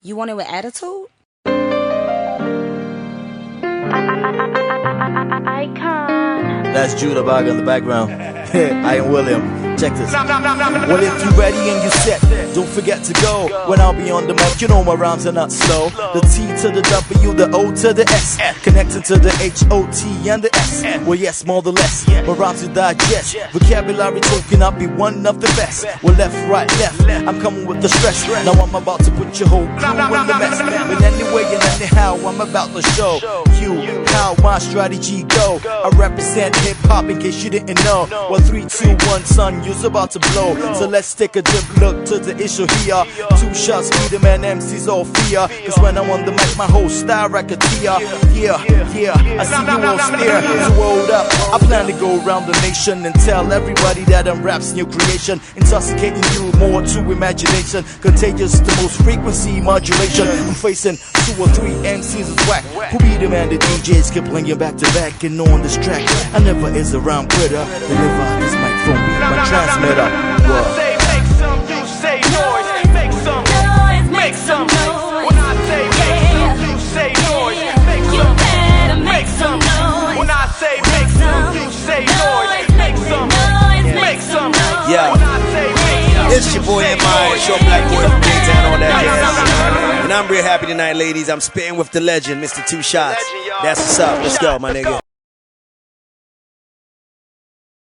You want it with attitude? Icon. That's Judah Bog in the background. I am William. Check this. Well, if you're ready and you're set, don't forget to go. When I'll be on the mic, you know my rhymes are not slow. The T to the W, the O to the S, connected to the H-O-T and the S. Well, yes, more or less, my rhymes you digest. Vocabulary talking, I'll be one of the best. Well, left, right, left, I'm coming with the stress. Now I'm about to put your whole crew in the mess. But anyway and anyhow, I'm about to show you how my strategy go. I represent hip-hop in case you didn't know. Well, 3, 2, 1, son, you're about to blow. So let's take a deep look to the issue here. 2Shotz, be the man, MC's all fear. Cause when I'm on the mic, my whole style racketeer. Yeah, I see you all stare. So hold up, I plan to go around the nation and tell everybody that I'm rap's new creation. Intoxicating you more to imagination. Contagious, the most frequency modulation. I'm facing 2 or 3 MCs is whack. Who be the man, the DJs keep playing back to back and on this track. I never is around quitter. Deliver this mic from me, my transmitter. When I say make some, you say noise. Make some noise, make some noise. When I say make some, you say noise. Make some, make some noise. When I say make some, you say noise. Make some noise. Yeah, it's your boy M.I., short black boy from K-Town on that jazz. And I'm real happy tonight, ladies. I'm spitting with the legend, Mr. 2Shotz. That's what's up. Let's go, my nigga.